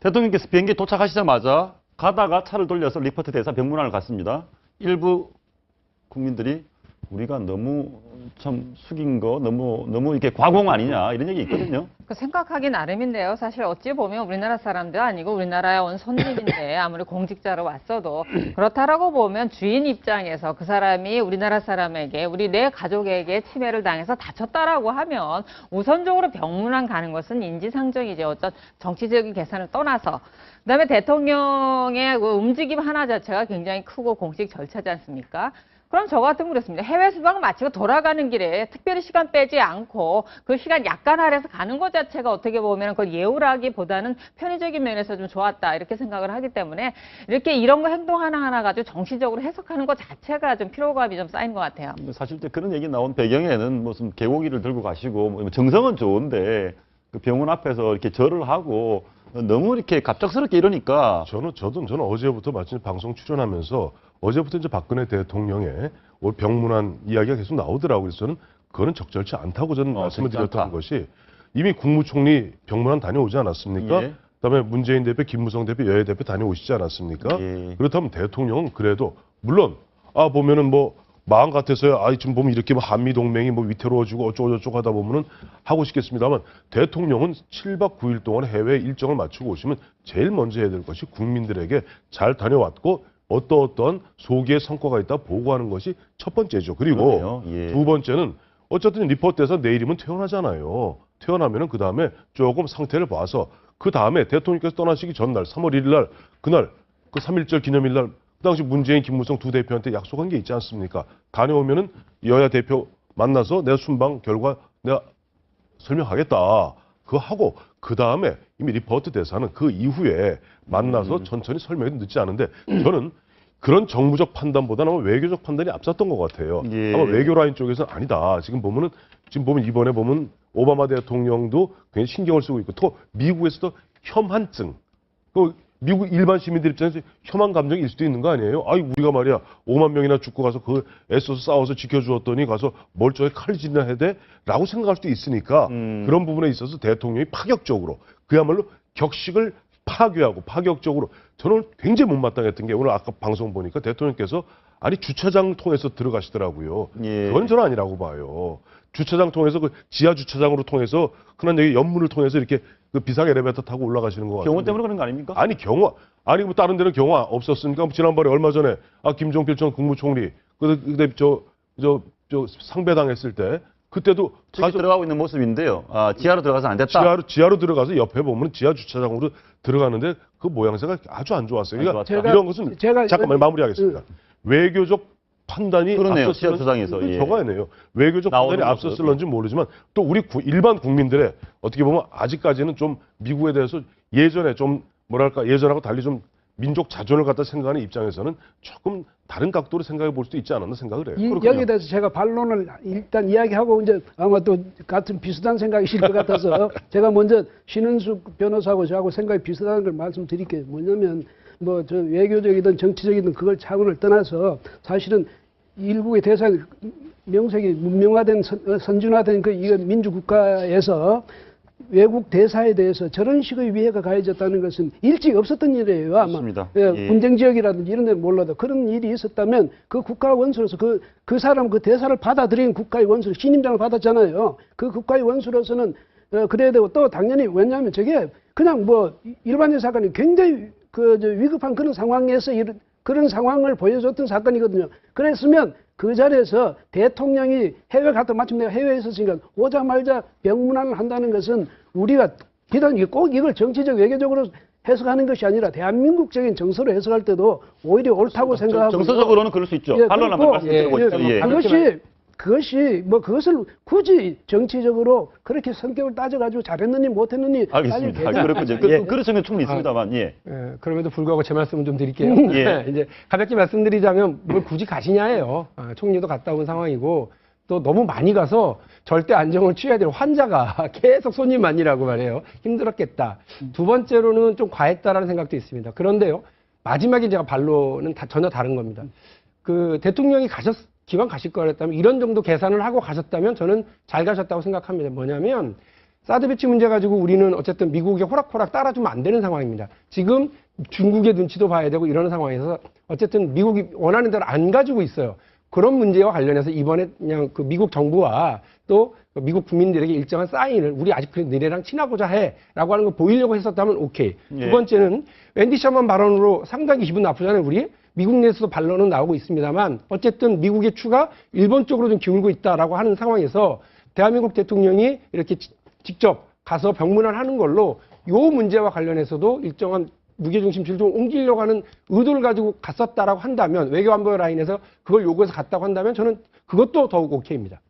대통령께서 비행기에 도착하시자마자 가다가 차를 돌려서 리포트 대사 병문안을 갔습니다. 일부 국민들이 우리가 너무 참 숙인 거 너무 이렇게 과공 아니냐 이런 얘기 있거든요. 생각하기 나름인데요. 사실 어찌 보면 우리나라 사람도 아니고 우리나라에 온 손님인데 아무리 공직자로 왔어도 그렇다라고 보면 주인 입장에서 그 사람이 우리나라 사람에게 우리 내 가족에게 침해를 당해서 다쳤다라고 하면 우선적으로 병문안 가는 것은 인지상정이죠. 어떤 정치적인 계산을 떠나서. 그다음에 대통령의 그 움직임 하나 자체가 굉장히 크고 공식 절차지 않습니까? 그럼 저 같으면 그렇습니다. 해외 수방 마치고 돌아가는 길에 특별히 시간 빼지 않고 그 시간 약간 할애해서 가는 것 자체가 어떻게 보면 그걸 예우라기보다는 편의적인 면에서 좀 좋았다 이렇게 생각을 하기 때문에 이렇게 이런 거 행동 하나하나 가지고 정치적으로 해석하는 것 자체가 좀 피로감이 좀 쌓인 것 같아요. 사실 그런 얘기 나온 배경에는 무슨 개고기를 들고 가시고 뭐 정성은 좋은데 그 병원 앞에서 이렇게 절을 하고 너무 이렇게 갑작스럽게 이러니까 저는 어제부터 마침 방송 출연하면서 어제부터 이제 박근혜 대통령의 병문안 이야기가 계속 나오더라고요. 그래서 저는 그거는 적절치 않다고 저는 말씀을 드렸던 것이 이미 국무총리 병문안 다녀오지 않았습니까? 예. 그다음에 문재인 대표, 김무성 대표, 여야 대표 다녀오시지 않았습니까? 예. 그렇다면 대통령은 그래도 물론 보면은 뭐 마음 같아서요. 지금 보면 이렇게 한미 동맹이 뭐 위태로워지고 어쩌고저쩌고 하다 보면은 하고 싶겠습니다만 대통령은 7박 9일 동안 해외 일정을 맞추고 오시면 제일 먼저 해야 될 것이 국민들에게 잘 다녀왔고 어떠한 소기의 성과가 있다 보고하는 것이 첫 번째죠. 그리고 예. 두 번째는 어쨌든 리포트에서 내일이면 퇴원하잖아요. 퇴원하면은 그 다음에 조금 상태를 봐서 그 다음에 대통령께서 떠나시기 전날 3월 1일 날 그날 그 3.1절 기념일 날 그 당시 문재인, 김무성 두 대표한테 약속한 게 있지 않습니까? 다녀오면은 여야 대표 만나서 내가 순방 결과 내가 설명하겠다. 그거 하고 그 다음에 이미 리포트 대사는 그 이후에 만나서 천천히 설명이 늦지 않은데 저는 그런 정무적 판단보다는 아마 외교적 판단이 앞섰던 것 같아요. 예. 아마 외교 라인 쪽에서는 아니다. 지금 보면 이번에 보면 오바마 대통령도 굉장히 신경을 쓰고 있고 또 미국에서도 혐한증. 미국 일반 시민들 입장에서 혐한 감정이 있을 수도 있는 거 아니에요? 우리가 말이야 5만 명이나 죽고 가서 그 애써서 싸워서 지켜주었더니 가서 멀쩡하게 칼질이나 해야 돼? 라고 생각할 수도 있으니까 그런 부분에 있어서 대통령이 파격적으로 그야말로 격식을 파괴하고 파격적으로 저는 굉장히 못마땅했던 게 오늘 아까 방송 보니까 대통령께서 주차장 통해서 들어가시더라고요. 예. 그건 저는 아니라고 봐요. 주차장 통해서 그 지하 주차장으로 통해서 흔한 여기 연문을 통해서 이렇게 그 비상 엘리베이터 타고 올라가시는 거 같아요. 경호 때문에 그런 거 아닙니까? 뭐 다른 데는 경호 없었으니까 지난번에 얼마 전에 김종필 전 국무총리 그때 저 상배당했을 때 그때도 가서 들어가고 있는 모습인데요. 지하로 들어가서 안 됐다. 지하로 들어가서 옆에 보면 지하 주차장으로 들어가는데 그 모양새가 아주 안 좋았어요. 그러니까 이런 것은 잠깐만 마무리하겠습니다. 외교적 판단이 그러네요. 앞섰을런지 주장에서 예. 적어야네요. 외교적 판단이 앞섰을런지 모르지만 또 우리 일반 국민들의 어떻게 보면 아직까지는 좀 미국에 대해서 예전에 좀 예전하고 달리 좀 민족 자존을 갖다 생각하는 입장에서는 조금 다른 각도로 생각해 볼 수도 있지 않았나 생각을 해요. 여기에 대해서 제가 반론을 일단 이야기하고 이제 아마 또 같은 비슷한 생각이실 것 같아서 제가 먼저 신은숙 변호사하고 저하고 생각이 비슷한 걸 말씀드릴게요. 뭐냐면 저 외교적이든 정치적이든 그걸 차원을 떠나서 사실은 일국의 대사 명색이 문명화된 선진화된 이거 민주국가에서 외국 대사에 대해서 저런 식의 위해가 가해졌다는 것은 일찍 없었던 일이에요. 아마 예. 분쟁 지역이라든지 이런 데는 몰라도 그런 일이 있었다면 그 국가 원수로서 그 사람 그 대사를 받아들인 국가의 원수 신임장을 받았잖아요. 그 국가의 원수로서는 그래야 되고 또 당연히 왜냐하면 저게 그냥 일반적 사건이 굉장히 위급한 그런 상황에서 그런 상황을 보여줬던 사건이거든요. 그랬으면 그 자리에서 대통령이 해외 갔다 마침 내가 해외에 있었으니까 오자마자 병문안을 한다는 것은 우리가 비단 꼭 이걸 정치적 외교적으로 해석하는 것이 아니라 대한민국적인 정서로 해석할 때도 오히려 옳다고 생각하고 정서적으로는 그럴 수 있죠. 반론한 말씀드리고 있죠. 그것이 그것을 굳이 정치적으로 그렇게 성격을 따져가지고 잘했느니 못했느니 알겠습니다. 그렇군요. 그런 측면 충분히 있습니다만 그럼에도 불구하고 제 말씀을 좀 드릴게요. 이제 가볍게 말씀드리자면 뭘 굳이 가시냐예요. 총리도 갔다 온 상황이고 또 너무 많이 가서 절대 안정을 취해야 될 환자가 계속 손님만이라고 말해요. 힘들었겠다. 두 번째로는 좀 과했다라는 생각도 있습니다. 그런데요. 마지막에 제가 반론은 전혀 다른 겁니다. 대통령이 기왕 가실 거랬다면 이런 정도 계산을 하고 가셨다면 저는 잘 가셨다고 생각합니다. 뭐냐면 사드 배치 문제 가지고 우리는 어쨌든 미국에 호락호락 따라주면 안 되는 상황입니다. 지금 중국의 눈치도 봐야 되고 이러는 상황에서 어쨌든 미국이 원하는 대로 안 가지고 있어요. 그런 문제와 관련해서 이번에 그냥 그 미국 정부와 또 미국 국민들에게 일정한 사인을 우리 아직 너네랑 친하고자 해라고 하는 걸 보이려고 했었다면 오케이. 예. 두 번째는 웬디 셔먼 발언으로 상당히 기분 나쁘잖아요. 우리 미국 내에서도 반론은 나오고 있습니다만 어쨌든 미국의 추가 일본 쪽으로 좀 기울고 있다라고 하는 상황에서 대한민국 대통령이 이렇게 직접 가서 병문안하는 걸로 이 문제와 관련해서도 일정한 무게중심치를 좀 옮기려고 하는 의도를 가지고 갔었다라고 한다면 외교안보 라인에서 그걸 요구해서 갔다고 한다면 저는 그것도 더욱 오케이입니다.